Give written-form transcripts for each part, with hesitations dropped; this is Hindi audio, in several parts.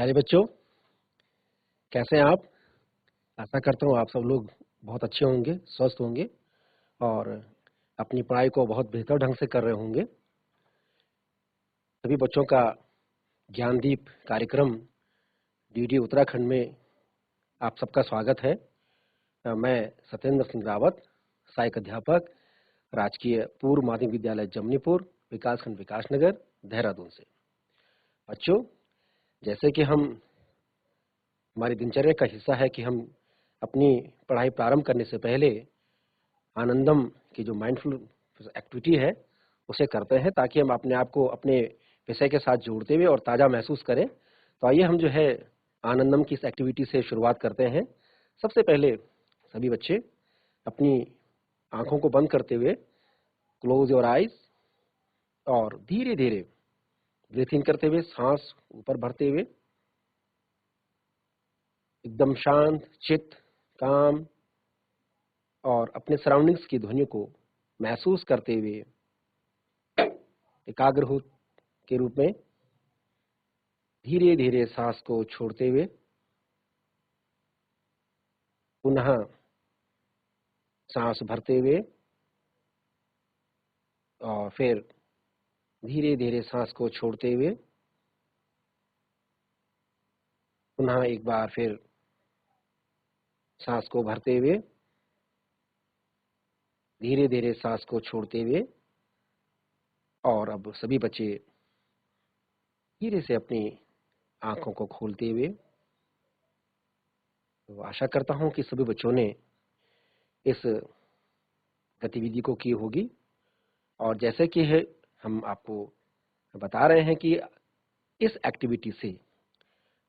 प्यारे बच्चों, कैसे हैं आप? आशा करता हूँ आप सब लोग बहुत अच्छे होंगे, स्वस्थ होंगे और अपनी पढ़ाई को बहुत बेहतर ढंग से कर रहे होंगे। सभी बच्चों का ज्ञानदीप कार्यक्रम डीडी उत्तराखंड में आप सबका स्वागत है। मैं सत्येंद्र सिंह रावत, सहायक अध्यापक, राजकीय पूर्व माध्यमिक विद्यालय जमनीपुर, विकासखंड विकासनगर, देहरादून से। बच्चों, जैसे कि हमारी दिनचर्या का हिस्सा है कि हम अपनी पढ़ाई प्रारंभ करने से पहले आनंदम की जो माइंडफुल एक्टिविटी है उसे करते हैं, ताकि हम अपने आप को अपने विषय के साथ जोड़ते हुए और ताज़ा महसूस करें। तो आइए हम जो है आनंदम की इस एक्टिविटी से शुरुआत करते हैं। सबसे पहले सभी बच्चे अपनी आंखों को बंद करते हुए क्लोज योर आइज और धीरे धीरे ब्रीथ इन करते हुए सांस ऊपर भरते हुए एकदम शांत चित्त, काम और अपने सराउंडिंग्स की ध्वनियों को महसूस करते हुए एकाग्र हो के रूप में धीरे धीरे सांस को छोड़ते हुए पुनः सांस भरते हुए और फिर धीरे धीरे सांस को छोड़ते हुए पुनः एक बार फिर सांस को भरते हुए धीरे धीरे सांस को छोड़ते हुए। और अब सभी बच्चे धीरे से अपनी आंखों को खोलते हुए, तो आशा करता हूं कि सभी बच्चों ने इस गतिविधि को की होगी। और जैसे कि है हम आपको बता रहे हैं कि इस एक्टिविटी से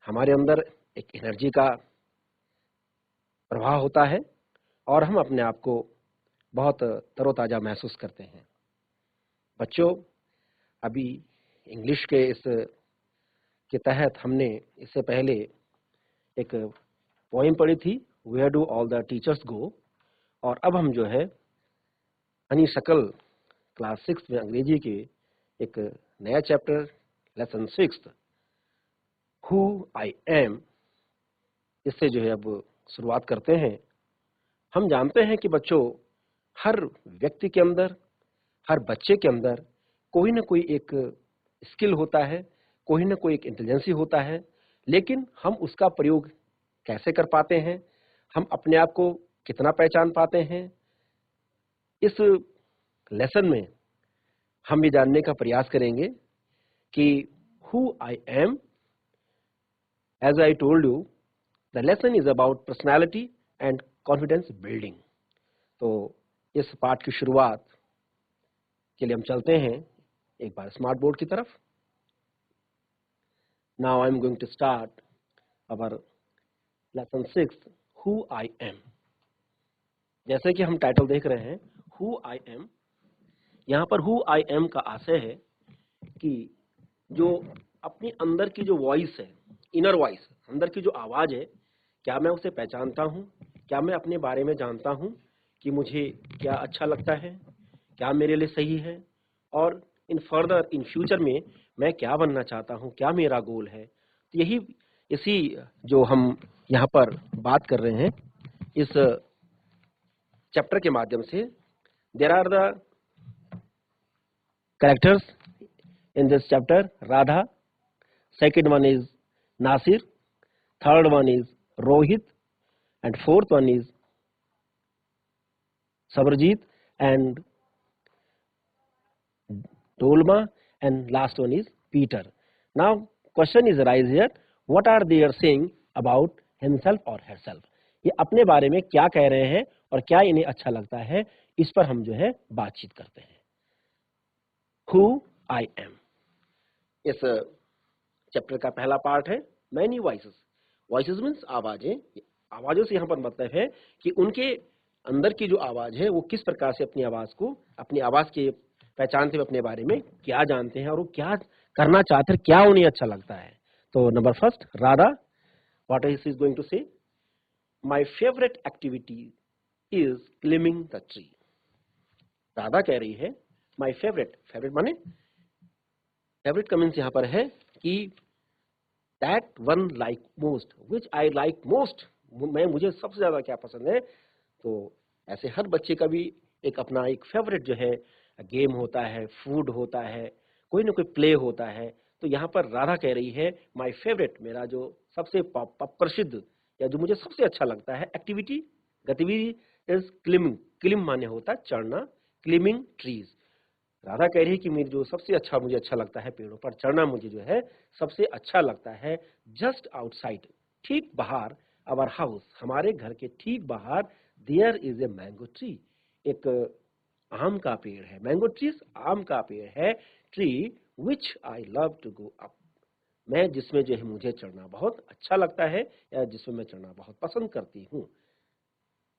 हमारे अंदर एक एनर्जी का प्रवाह होता है और हम अपने आप को बहुत तरोताजा महसूस करते हैं। बच्चों, अभी इंग्लिश के इस के तहत हमने इससे पहले एक पोएम पढ़ी थी, where do all the teachers go. और अब हम जो है हनीशकल क्लास 6 में अंग्रेजी के एक नया chapter lesson 6 who I M, इससे जो है अब शुरुआत करते हैं। हम जानते हैं कि बच्चों, हर व्यक्ति के अंदर, हर बच्चे के अंदर कोई ना कोई एक स्किल होता है, कोई ना कोई एक इंटेलिजेंसी होता है, लेकिन हम उसका प्रयोग कैसे कर पाते हैं, हम अपने आप को कितना पहचान पाते हैं, इस लेसन में हम ये जानने का प्रयास करेंगे कि who I am. As I told you, the lesson is about personality and confidence building. तो इस पाठ की शुरुआत के लिए हम चलते हैं एक बार स्मार्ट बोर्ड की तरफ। Now I am going to start our lesson 6 who I am. जैसे कि हम टाइटल देख रहे हैं हु आई एम, यहाँ पर हु आई एम का आशय है कि जो अपनी अंदर की जो वॉइस है, इनर वॉइस, अंदर की जो आवाज है, क्या मैं उसे पहचानता हूँ, क्या मैं अपने बारे में जानता हूँ कि मुझे क्या अच्छा लगता है, क्या मेरे लिए सही है, और इन फर्दर इन फ्यूचर में मैं क्या बनना चाहता हूँ, क्या मेरा गोल है। तो यही इसी जो हम यहाँ पर बात कर रहे हैं इस चैप्टर के माध्यम से। There are the characters in this chapter: Radha, second one is Nasir, third one is Rohit, and fourth one is Sabarjeet and Dolma, and last one is Peter. Now question is arise here, what are they are saying about himself or herself? ये अपने बारे में क्या कह रहे हैं और क्या इन्हें अच्छा लगता है, इस पर हम जो है बातचीत करते हैं। Who I am, इस चैप्टर का पहला पार्ट है मैनी वॉइसेस। वॉइसेस मीन्स आवाजें। आवाजों से यहाँ पर मतलब है कि उनके अंदर की जो आवाज है वो किस प्रकार से अपनी आवाज को, अपनी आवाज के पहचानते हुए अपने बारे में क्या जानते हैं और वो क्या करना चाहते हैं, क्या उन्हें अच्छा लगता है। तो number first, Radha, what is going to say, my favourite activity is climbing the tree. Radha कह रही है माय फेवरेट, फेवरेट माने फेवरेट का मीन्स यहाँ पर है कि that one like most, which I like most, मुझे सबसे ज्यादा क्या पसंद है। तो ऐसे हर बच्चे का भी एक अपना एक फेवरेट जो है गेम होता है, फूड होता है, कोई ना कोई प्ले होता है। तो यहाँ पर राधा कह रही है माय फेवरेट, मेरा जो सबसे प्रसिद्ध या जो मुझे सबसे अच्छा लगता है एक्टिविटी, गतिविधि इज क्लिम्बिंग। क्लिम माने होता है चढ़ना, क्लिम्बिंग ट्रीज। राधा कह रही है कि मेरी जो सबसे अच्छा मुझे अच्छा लगता है पेड़ों पर चढ़ना, मुझे जो है सबसे अच्छा लगता है। जस्ट आउटसाइड, ठीक बाहर, आवर हाउस, हमारे घर के ठीक बाहर, there is a mango tree, एक आम का पेड़ है। मैंगो ट्रीज, आम का पेड़ है। Tree which I love to go up, मैं जिसमें जो है मुझे चढ़ना बहुत अच्छा लगता है या जिसमें मैं चढ़ना बहुत पसंद करती हूँ।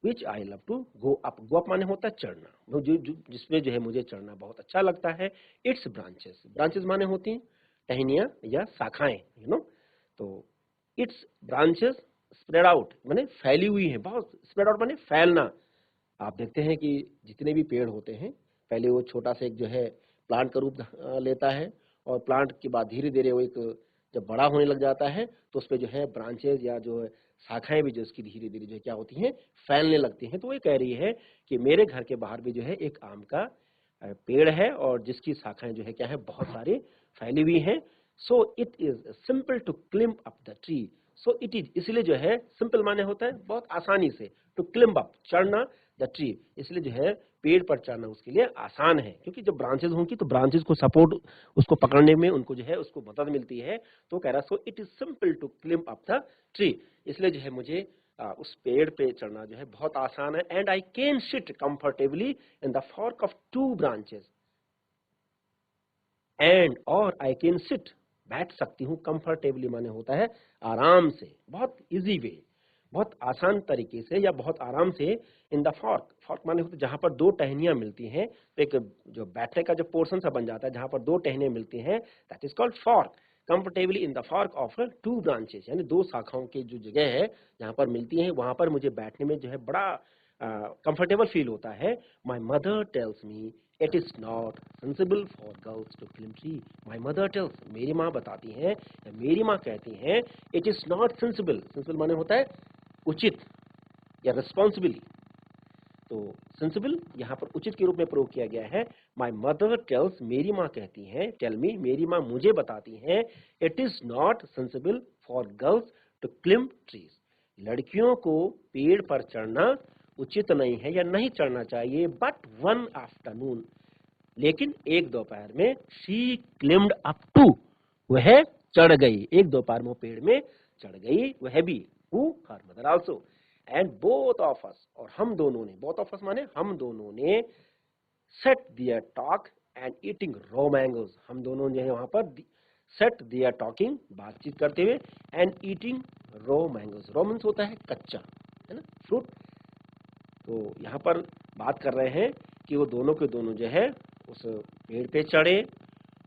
Which I love to go up, go up माने होता है चढ़ना, जिसमें जो है मुझे चढ़ना बहुत अच्छा लगता है। इट्स ब्रांचेस, ब्रांचेस माने होती हैं टहनियां या शाखाएं, यू नो। तो इट्स ब्रांचेस स्प्रेड आउट माने फैली हुई है बहुत, स्प्रेड आउट माने फैलना। आप देखते हैं कि जितने भी पेड़ होते हैं, पहले वो छोटा सा एक जो है प्लांट का रूप लेता है, और प्लांट के बाद धीरे धीरे वो एक जब बड़ा होने लग जाता है तो उस पे जो है ब्रांचेज या जो शाखाएं भी जो इसकी धीरे धीरे जो है क्या होती हैं, फैलने लगती हैं। तो वो ये कह रही है कि मेरे घर के बाहर भी जो है एक आम का पेड़ है और जिसकी शाखाएं जो है क्या है, बहुत सारी फैली हुई हैं। So it is simple to climb up the tree, so it is, इसलिए जो है सिंपल माने होता है बहुत आसानी से, टू क्लिम्ब अप चढ़ना, द ट्री, इसलिए जो है पेड़ पर चढ़ना उसके लिए आसान है, क्योंकि जब ब्रांचेस होंगी तो ब्रांचेस को सपोर्ट, उसको पकड़ने में उनको जो है उसको मदद मिलती है। तो कह रहा so it is simple to climb up the tree, इसलिए जो है मुझे उस पेड़ पे चढ़ना जो है बहुत आसान है। And I can sit comfortably in the fork of two branches, and और आई कैन सिट, बैठ सकती हूँ, कंफर्टेबली माने होता है आराम से, बहुत इजी वे, बहुत आसान तरीके से या बहुत आराम से। इन द फॉर्क, फॉर्क माने होता है जहां पर दो टहनियां मिलती हैं, तो एक जो बैठने का जो पोर्शन सा बन जाता है जहां पर दो टहनियां मिलती हैं, that is called fork. Comfortably in the fork of two branches, यानी दो शाखाओं की जो जगह है जहां पर मिलती हैं, वहां पर मुझे बैठने में जो है बड़ा कंफर्टेबल फील होता है। My mother tells me it is not sensible for girls to climb tree, my mother tells, मेरी माँ बताती हैं, मेरी माँ कहती हैं, it is not sensible, sensible माने होता है उचित या रिस्पॉन्सिबिली। तो सेंसिबल यहाँ पर उचित के रूप में प्रयोग किया गया है। माई मदर टेल्स, मेरी माँ कहती हैं, टेल मी, मेरी माँ मुझे बताती हैं, it is not sensible for girls to climb trees, लड़कियों को पेड़ पर चढ़ना उचित नहीं है या नहीं चढ़ना चाहिए। बट वन आफ्टरनून, लेकिन एक दोपहर में, शी क्लिम्ड अप टू, वह चढ़ गई, एक दोपहर में वो पेड़ में चढ़ गई, वह भी, who, her mother also, and both of us, और हम दोनों ने, बोथ ऑफ अस माने हम दोनों ने, set their talk and eating raw mangoes, हम दोनों ने वहां पर सेट दियर टॉकिंग, बातचीत करते हुए, and eating raw mangoes, raw means होता है कच्चा, है ना, फ्रूट। तो यहाँ पर बात कर रहे हैं कि वो दोनों के दोनों जो है उस पेड़ पे चढ़े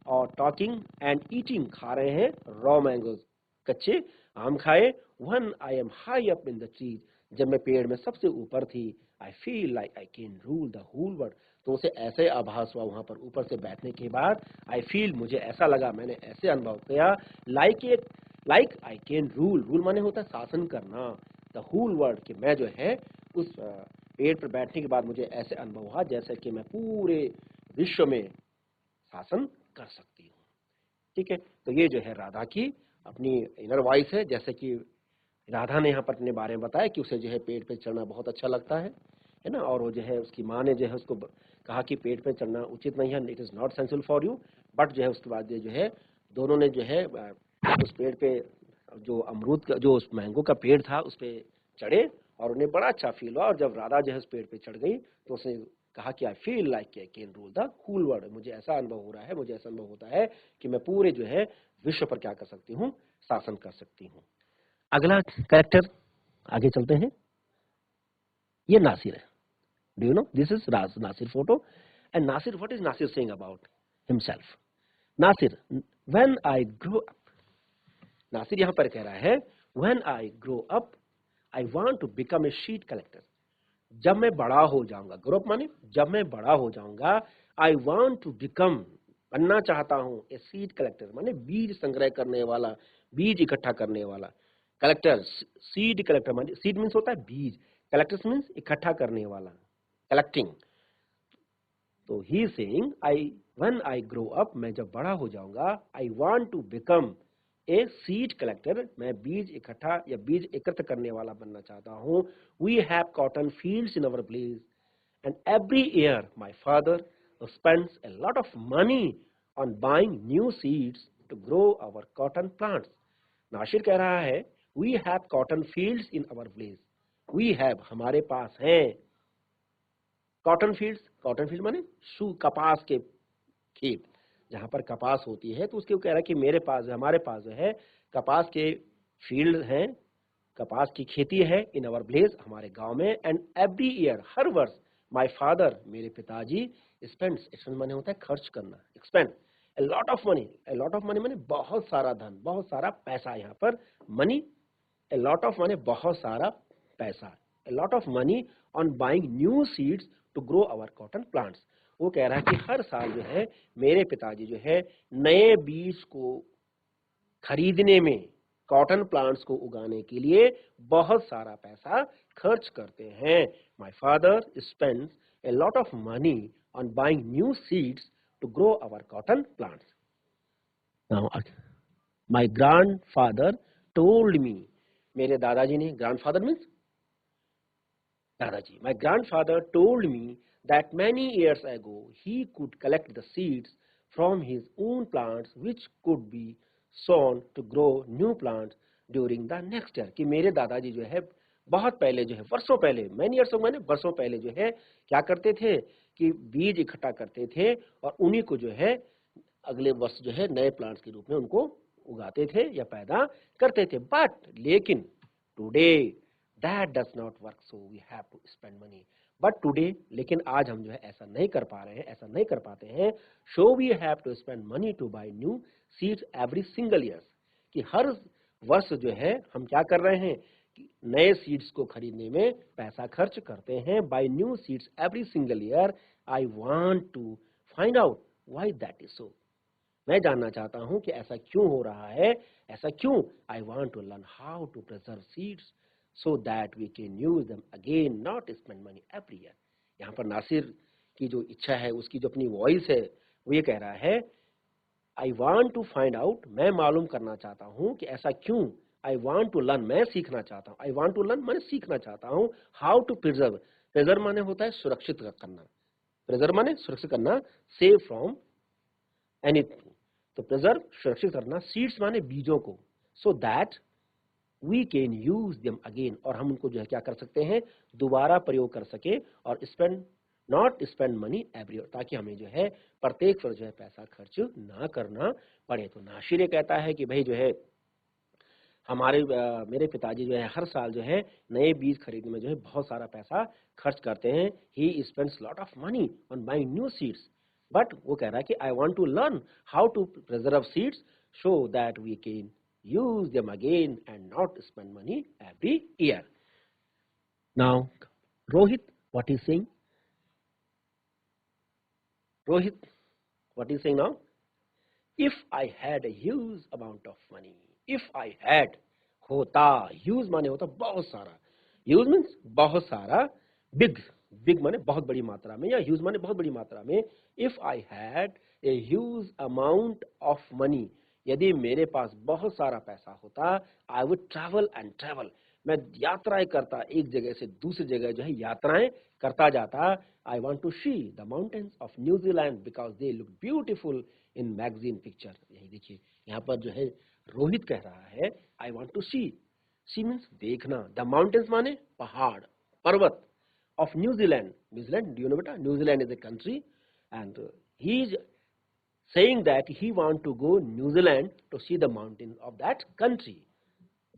और टॉकिंग एंड ईटिंग, खा रहे हैं रॉ मैंगोज, कच्चे आम खाए। When I am high up in the tree, जब मैं पेड़ में सबसे ऊपर थी, I feel like I can rule the whole world, तो उसे ऐसे आभास हुआ वहां पर ऊपर से बैठने के बाद, आई फील, मुझे ऐसा लगा, मैंने ऐसे अनुभव किया, like I can rule, rule माने होता है शासन करना, द होल वर्ल्ड, कि मैं जो है उस पेड़ पर बैठने के बाद मुझे ऐसे अनुभव हुआ जैसे कि मैं पूरे विश्व में शासन कर सकती हूँ। ठीक है, तो ये जो है राधा की अपनी इनर वॉइस है। जैसे कि राधा ने यहाँ पर अपने बारे में बताया कि उसे जो है पेड़ पे चढ़ना बहुत अच्छा लगता है ना, और वो जो है उसकी माँ ने जो है उसको कहा कि पेड़ पे चढ़ना उचित नहीं है, it is not sensible for you. But जो है उसके बाद जो है दोनों ने जो है उस पेड़ पे, जो अमरूद का, जो उस मैंगो का पेड़ था, उस पे चढ़े और उन्हें बड़ा अच्छा फील हुआ। और जब राधा जो है उस पेड़ पे चढ़ गई तो उसने कहा कि I feel like I can rule the whole world, मुझे ऐसा अनुभव हो रहा है, मुझे ऐसा अनुभव होता है कि मैं पूरे जो है विश्व पर क्या कर सकती हूँ, शासन कर सकती हूँ। अगला कैरेक्टर, आगे चलते हैं, ये नासिर है। Do you know this is Nasir photo. And Nasir, what is Nasir saying about himself? Nasir, when I grow up, Nasir यहां पर कह रहा है when I grow up I want to become a seed collector, जब मैं बड़ा हो जाऊंगा, ग्रो अप माने जब मैं बड़ा हो जाऊंगा, आई वांट टू बिकम, बनना चाहता हूं, ए सीड कलेक्टर माने बीज संग्रह करने वाला, बीज इकट्ठा करने वाला। कलेक्टर, सीड कलेक्टर माने सीड मीन्स होता है बीज, कलेक्टर्स मीन्स इकट्ठा करने वाला, कलेक्टिंग। तो he saying I when I grow up, मैं जब बड़ा हो जाऊंगा, I want to become a seed collector, मैं बीज इकट्ठा या बीज एकत्र करने वाला बनना चाहता हूँ। We have cotton fields in our village and every year my father spends a lot of money on buying new seeds to grow our cotton plants. Nasir कह रहा है we have cotton fields in our village, we have हमारे पास हैं कॉटन फील्ड्स, कॉटन फील्ड माने कपास के खेत, जहां पर कपास होती है, तो उसके वो कह रहा है कि मेरे पास हमारे पास जो है कपास के फील्ड हैं, कपास की खेती है इन अवर विलेज, हमारे गांव में। एंड एवरी ईयर, हर वर्ष, माय फादर, मेरे पिताजी, स्पेंड्स, स्पेंड माने होता है खर्च करना, expand A lot of money, A lot of money माने बहुत सारा धन, बहुत सारा पैसा, यहाँ पर मनी, ए लॉट ऑफ माने बहुत सारा पैसा, a lot of money on buying new seeds to grow our cotton plants. वो कह रहा है कि हर साल जो है मेरे पिताजी जो है नए बीज को खरीदने में, कॉटन प्लांट्स को उगाने के लिए बहुत सारा पैसा खर्च करते हैं। My father spends a lot of money on buying new seeds to grow our cotton plants. Now my grandfather told me, मेरे दादाजी ने, ग्रैंडफादर मीन्स दादाजी, my grandfather told me that many years ago he could collect the seeds from his own plants which could be sown to grow new plants during the next year। कि मेरे दादाजी जो है बहुत पहले जो है, वर्षों पहले, many years मैंने वर्षों पहले जो है क्या करते थे कि बीज इकट्ठा करते थे और उन्हीं को जो है अगले वर्ष जो है नए प्लांट्स के रूप में उनको उगाते थे या पैदा करते थे। बट लेकिन today that does not work, so we have to spend money, but today, लेकिन आज हम जो है ऐसा नहीं कर पा रहे हैं, ऐसा नहीं कर पाते हैं। so we have to spend money to buy new seeds every single year, कि हर वर्ष जो है हम क्या कर रहे हैं कि नए सीड्स को खरीदने में पैसा खर्च करते हैं। buy new seeds every single year, I want to find out why that is so, मैं जानना चाहता हूं कि ऐसा क्यों हो रहा है, ऐसा क्यों। I want to learn how to preserve seeds so that we can use them again, not spend money every year। यहाँ पर नासिर की जो इच्छा है, उसकी जो अपनी वॉइस है, वो ये कह रहा है I want to find out, मैं मालूम करना चाहता हूँ कि ऐसा क्यों। I want to learn, मैं सीखना चाहता हूँ। I want to learn माने सीखना चाहता हूँ। How to preserve, preserve माने होता है सुरक्षित करना, preserve माने सुरक्षित करना, save from anything, तो preserve सुरक्षित करना, seeds माने बीजों को, so that we can use them again, और हम उनको जो है क्या कर सकते हैं, दोबारा प्रयोग कर सके, और spend not spend money every year, ताकि हमें जो है प्रत्येक वर्ष जो है पैसा खर्च ना करना पड़े। तो नासिर ये कहता है कि भाई जो है हमारे मेरे पिताजी जो है हर साल जो है नए बीज खरीदने में जो है बहुत सारा पैसा खर्च करते हैं। he spends lot of money on buying new seeds, but वो कह रहा है कि I want to learn how to preserve seeds so that we can use them again and not spend money every year. Now, Rohit, what is saying? Rohit, what is saying now? If I had a huge amount of money, if I had, होता, huge माने होता बहुत सारा, huge means बहुत सारा, big, big माने बहुत बड़ी मात्रा में, या huge माने बहुत बड़ी मात्रा में। if I had a huge amount of money, यदि मेरे पास बहुत सारा पैसा होता, I would travel and travel, मैं यात्राएं करता, एक जगह से दूसरी जगह जो है यात्राएं करता जाता। I want to see the mountains of New Zealand because they look beautiful in magazine picture। यही देखिए यहाँ पर जो है रोहित कह रहा है I want to see, see means देखना, the mountains माने पहाड़, पर्वत, of New Zealand, New Zealand, do you know बेटा, New Zealand is a country, and he is saying that he want to go New Zealand to see the mountains of that country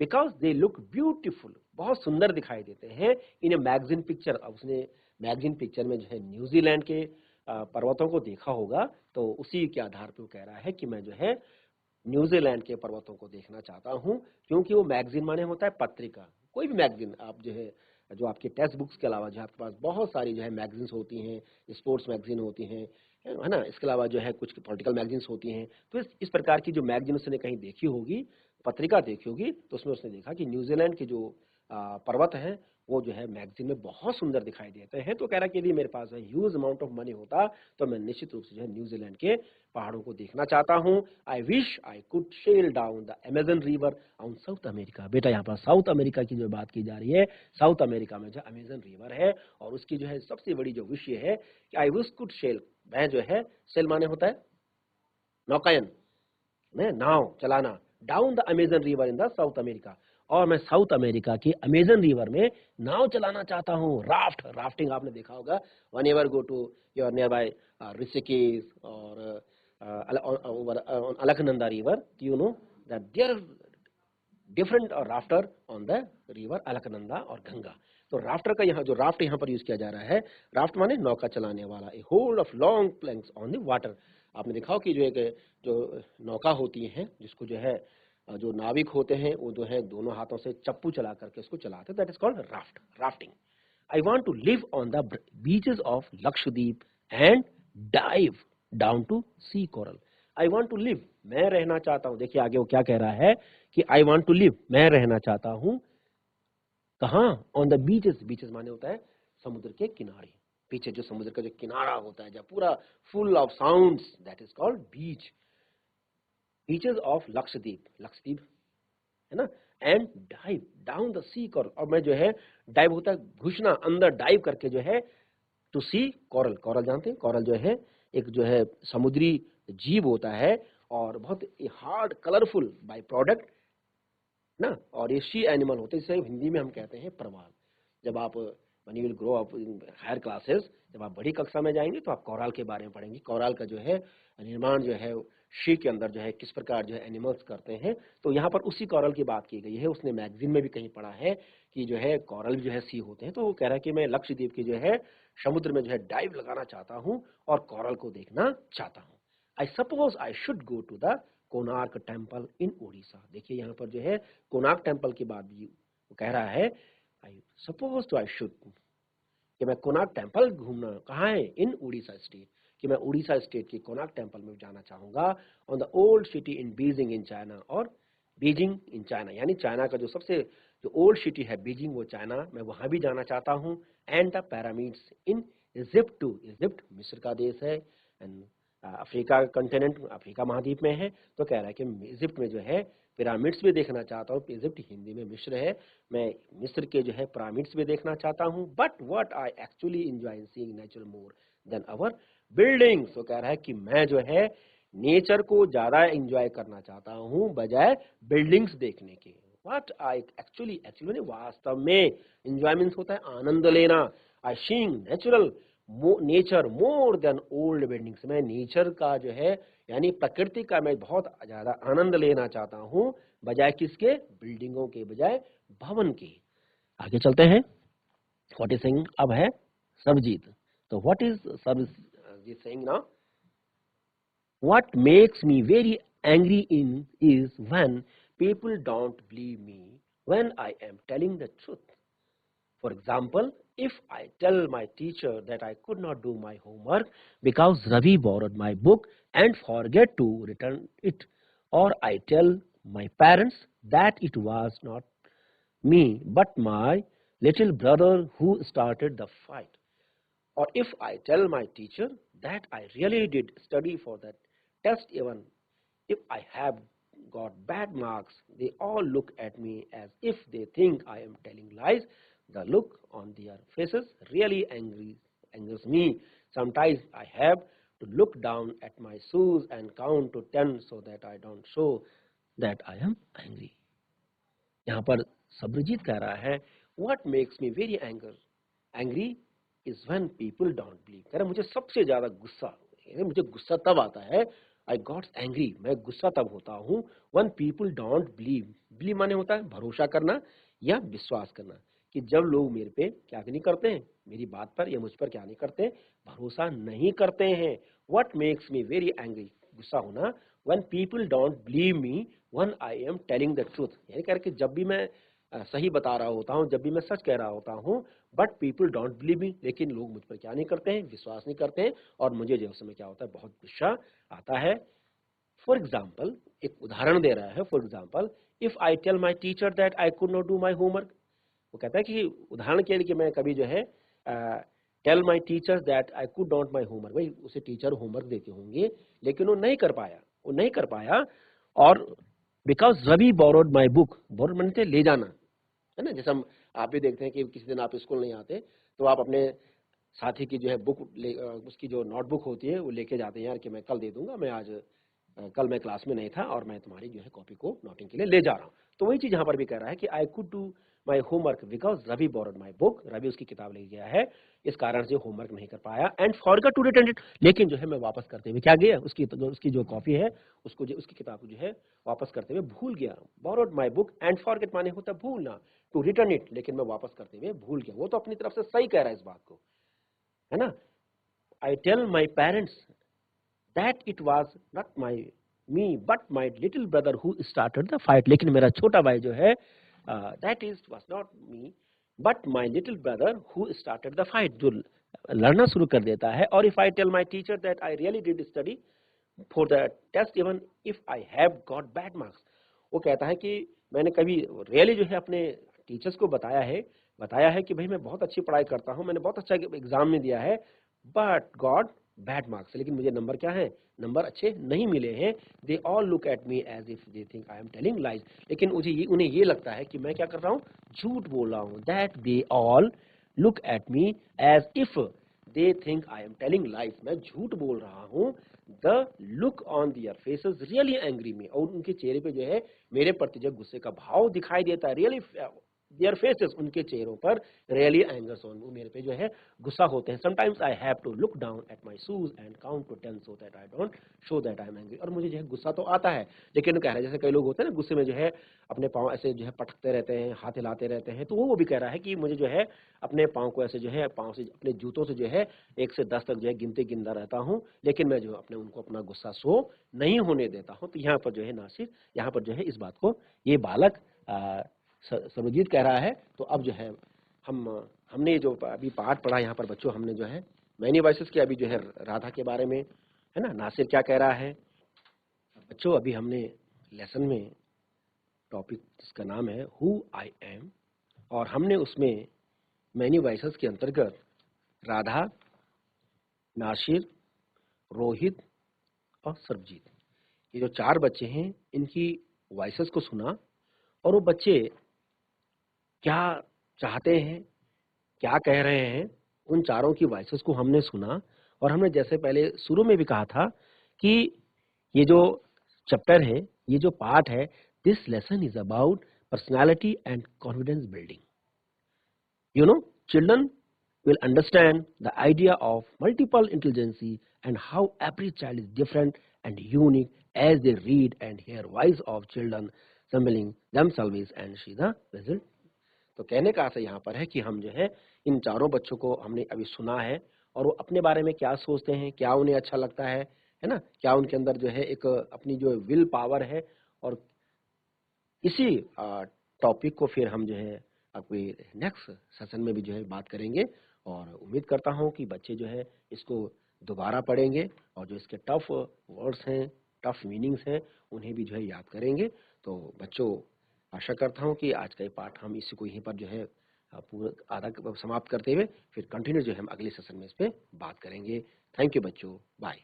because they look beautiful, बहुत सुंदर दिखाई देते हैं इन ए मैगजीन पिक्चर। अब उसने मैगजीन पिक्चर में जो है न्यूजीलैंड के पर्वतों को देखा होगा, तो उसी के आधार पर वो कह रहा है कि मैं जो है न्यूजीलैंड के पर्वतों को देखना चाहता हूं, क्योंकि वो मैगजीन माने होता है पत्रिका, कोई भी मैगजीन, आप जो है जो आपके टेक्स्ट बुक्स के अलावा जो आपके पास बहुत सारी जो है मैगजीन्स होती हैं, स्पोर्ट्स मैगजीन होती हैं, है ना, इसके अलावा जो है कुछ पॉलिटिकल मैगजीन्स होती हैं। तो इस प्रकार की जो मैगजीन उसने कहीं देखी होगी पत्रिका देखी होगी तो उसमें उसने देखा कि न्यूजीलैंड के जो पर्वत हैं वो जो है मैगजीन में बहुत सुंदर दिखाई देते हैं। तो कह रहा कि यदि मेरे पास ह्यूज अमाउंट ऑफ मनी होता तो मैं निश्चित रूप से जो है न्यूजीलैंड के पहाड़ों को देखना चाहता हूँ। I wish I could sail down the Amazon river on South America. बेटा यहाँ पर साउथ अमेरिका की जो बात की जा रही है, साउथ अमेरिका में जो अमेजन रिवर है और उसकी जो है सबसे बड़ी जो विश ये है कि आई विश कुड सेल, मैं जो है सेल माने होता है नौकायन में नाव चलाना, down the Amazon river in the south America, और मैं साउथ अमेरिका की अमेजन रिवर में नाव चलाना चाहता हूँ। राफ्टिंग आपने देखा होगा, one ever go to your near by Rishikesh और Alaknanda river, you know that there different rafter on the river Alaknanda और गंगा। तो राफ्टर का यहाँ जो राफ्ट यहाँ पर यूज किया जा रहा है, राफ्ट माने नौका चलाने वाला, a hold of long planks on the water. आपने देखा हो कि जो एक जो नौका होती है जिसको जो है जो नाविक होते हैं वो जो है दोनों हाथों से चप्पू चला करके उसको चलाते हैं, that is called rafting. I want to live on the beaches of Lakshadweep and dive down to sea coral. I want to live, मैं रहना चाहता हूँ। देखिए आगे वो क्या कह रहा है कि I want to live, मैं रहना चाहता हूँ कहाँ? On the beaches, beaches माने होता है समुद्र के किनारे, पीछे जो समुद्र का जो किनारा होता है जहाँ पूरा full of sounds, that is called beach. Beaches of Lakshadweep, Lakshadweep है ना, and dive down the sea coral, और मैं जो है डाइव होता है घुसना, अंदर डाइव करके जो है टू सी कोरल। कोरल जानते हैं, कोरल जो है एक जो है समुद्री जीव होता है और बहुत हार्ड कलरफुल बाय प्रोडक्ट ना, और ये सी एनिमल होते हैं, जिसे हिंदी में हम कहते हैं प्रवाल। जब आप when you will grow up in higher classes, जब आप बड़ी कक्षा में जाएंगे तो आप कोराल के बारे में पढ़ेंगे। कोराल का जो है निर्माण जो है शी के अंदर जो है किस प्रकार जो है एनिमल्स करते हैं, तो यहाँ पर उसी कोरल की बात की गई है। उसने मैगजीन में भी कहीं पढ़ा है कि जो है कोरल जो है सी होते हैं। तो वो कह रहा है कि मैं लक्षद्वीप की जो है समुद्र में जो है डाइव लगाना चाहता हूँ और कोरल को देखना चाहता हूँ। I suppose I should go to the Konark temple in Orissa. देखिए यहाँ पर जो है कोणार्क टेम्पल की बात भी वो कह रहा है, I suppose to I should, कि मैं कोणार्क टेम्पल घूमना, कहाँ है? इन उड़ीसा स्टेट, कि मैं उड़ीसा स्टेट के कोणार्क टेम्पल में जाना चाहूंगा। On the old city in Beijing in China, और बीजिंग इन चाइना यानी चाइना का जो सबसे जो ओल्ड सिटी है बीजिंग, वो चाइना, मैं वहां भी जाना चाहता हूँ। And the pyramids in Egypt, to Egypt मिस्र का देश है, एंड अफ्रीका कंटिनेंट, अफ्रीका महाद्वीप में है। तो कह रहा है कि इजिप्ट में जो है पिरामिड्स भी देखना चाहता हूँ। इजिप्ट हिंदी में मिस्र है, मैं मिस्र के जो है पिरामिड्स भी देखना चाहता हूँ। But what I actually enjoy seeing nature more than our buildings. तो कह रहा है कि मैं जो है नेचर को ज्यादा एंजॉय करना चाहता हूँ बजाय बिल्डिंग्स देखने के। व्हाट आई एक्चुअली वास्तव में, एंजॉयमेंट होता है आनंद लेना। आई seeing nature more then old buildings, मैं नेचर का जो है यानी प्रकृति का मैं बहुत ज्यादा आनंद लेना चाहता हूँ बजाय किसके? बिल्डिंगों के, बजाय भवन के। आगे चलते हैं, व्हाट इज सेइंग अब है सरबजीत। तो व्हाट इज सरबजीत सेइंग ना, what makes me very angry in is when people don't believe me when I am telling the truth. For example, if I tell my teacher that I could not do my homework because Ravi borrowed my book and forget to return it, or I tell my parents that it was not me but my little brother who started the fight, or if I tell my teacher that I really did study for that test, even if I have got bad marks, they all look at me as if they think I am telling lies. The look on their faces really angers me. Sometimes I have to look down at my shoes and count to 10 so that I don't show that I am angry. यहाँ पर सब्रजीत कह रहा है, What makes me very angry is when people don't believe. कह रहा मुझे सबसे ज्यादा गुस्सा, मुझे गुस्सा तब आता है, I got angry, मैं गुस्सा तब होता हूँ, when people don't believe. Believe माने होता है भरोसा करना या विश्वास करना, कि जब लोग मेरे पे क्या नहीं करते हैं, मेरी बात पर या मुझ पर क्या नहीं करते, भरोसा नहीं करते हैं। What makes me very angry, गुस्सा होना, when people don't believe me when I am telling the truth, यानी कह रहे कि जब भी मैं सही बता रहा होता हूँ, जब भी मैं सच कह रहा होता हूँ, but people don't believe me, लेकिन लोग मुझ पर क्या नहीं करते हैं, विश्वास नहीं करते हैं, और मुझे जो समय क्या होता है, बहुत गुस्सा आता है। फॉर एग्जाम्पल, एक उदाहरण दे रहा है, for example, if I tell my teacher that I could not do my homework, वो कहता है कि उदाहरण के लिए कि मैं कभी जो है tell my teacher that I could not my homework, भाई उसे टीचर होमवर्क देते होंगे लेकिन वो नहीं कर पाया, वो नहीं कर पाया। और because Ravi borrowed my book, borrowed मानते ले जाना, है ना। जैसे हम आप भी देखते हैं कि किसी दिन आप स्कूल नहीं आते तो आप अपने साथी की जो है बुक उसकी जो नोटबुक होती है वो लेके जाते हैं, यार कि मैं कल दे दूंगा, मैं आज कल मैं क्लास में नहीं था और मैं तुम्हारी जो है कॉपी को नोटिंग के लिए ले जा रहा हूँ। तो वही चीज यहाँ पर भी कह रहा है कि I could do my homework because Ravi borrowed my book, Ravi उसकी किताब ले गया है, इस कारण से होमवर्क नहीं कर पाया। And forgot to return it, लेकिन जो है मैं वापस करते हुए क्या गया, उसकी जो कॉपी है उसको उसकी किताब को जो है वापस करते हुए भूल गया। Borrowed my book and forget माने होता है भूलना, टू रिटर्न इट, लेकिन मैं वापस करते हुए भूल गया। वो तो अपनी तरफ से सही कह रहा है इस बात को, है ना। I tell my parents that it was not my me but my little brother who started the fight, लेकिन मेरा छोटा भाई जो है that is was not me but my little brother who started the fight, जो लड़ना शुरू कर देता है। और if I tell my teacher that I really did study for the test even if I have got bad marks, वो कहता है कि मैंने कभी रियली जो है अपने टीचर्स को बताया है कि भाई मैं बहुत अच्छी पढ़ाई करता हूँ, मैंने बहुत अच्छा एग्जाम में दिया है, बट गॉड बैड मार्क्स, लेकिन मुझे नंबर क्या है, नंबर अच्छे नहीं मिले हैं। They all look at me as if they think I am telling lies, लेकिन उन्हें ये लगता है कि मैं क्या कर रहा हूँ, झूठ बोल रहा हूँ। That they all look at me as if they think I am telling lies, मैं झूठ बोल रहा हूँ। The look on their faces really angry me, और उनके चेहरे पे जो है मेरे प्रति जो गुस्से का भाव दिखाई देता है। रियली देयर फेसेस, उनके चेहरों पर रियली एंगर्स ऑन, वो मेरे पे जो है गुस्सा होते हैं। Sometimes I have to look down at my shoes and count to 10 so that I don't show that I am angry, और मुझे जो है गुस्सा तो आता है, लेकिन कह रहे हैं जैसे कई लोग होते हैं ना गुस्से में जो है अपने पाँव ऐसे जो है पटकते रहते हैं, हाथ हिलाते रहते हैं, तो वो भी कह रहा है कि मुझे जो है अपने पाँव को ऐसे जो है पाँव से अपने जूतों से जो है 1 से 10 तक जो है गिनता रहता हूँ, लेकिन मैं जो अपने उनको अपना गुस्सा शो नहीं होने देता हूँ। तो यहाँ पर जो है नासिर यहाँ पर जो है इस बात को ये बालक सर्वजीत कह रहा है। तो अब जो है हमने जो अभी पाठ पढ़ा यहाँ पर बच्चों, हमने जो है मैनी वॉइसेस की अभी जो है राधा के बारे में, है ना, नासिर क्या कह रहा है बच्चों, अभी हमने लेसन में टॉपिक जिसका नाम है हु आई एम, और हमने उसमें मैनी वॉइसेस के अंतर्गत राधा, नासिर, रोहित और सरबजीत, ये जो 4 बच्चे हैं इनकी वॉइसेस को सुना, और वो बच्चे क्या चाहते हैं, क्या कह रहे हैं, उन चारों की वॉइसेस को हमने सुना। और हमने जैसे पहले शुरू में भी कहा था कि ये जो चैप्टर है, ये जो पार्ट है, this lesson is about personality and confidence building. You know, children will understand the idea of multiple intelligence and how every child is different and unique as they read and hear voice of children assembling themselves and see the result. तो कहने का आशय यहाँ पर है कि हम जो है इन चारों बच्चों को हमने अभी सुना है, और वो अपने बारे में क्या सोचते हैं, क्या उन्हें अच्छा लगता है ना, क्या उनके अंदर जो है एक अपनी जो विल पावर है। और इसी टॉपिक को फिर हम जो है अपने नेक्स्ट सेशन में भी जो है बात करेंगे, और उम्मीद करता हूँ कि बच्चे जो है इसको दोबारा पढ़ेंगे और जो इसके टफ वर्ड्स हैं, टफ मीनिंग्स हैं, उन्हें भी जो है याद करेंगे। तो बच्चों, आशा करता हूँ कि आज का ये पाठ हम इसी को यहीं पर जो है पूरा आधा समाप्त करते हुए फिर कंटिन्यू जो है हम अगले सेशन में इस पर बात करेंगे। थैंक यू बच्चों, बाय।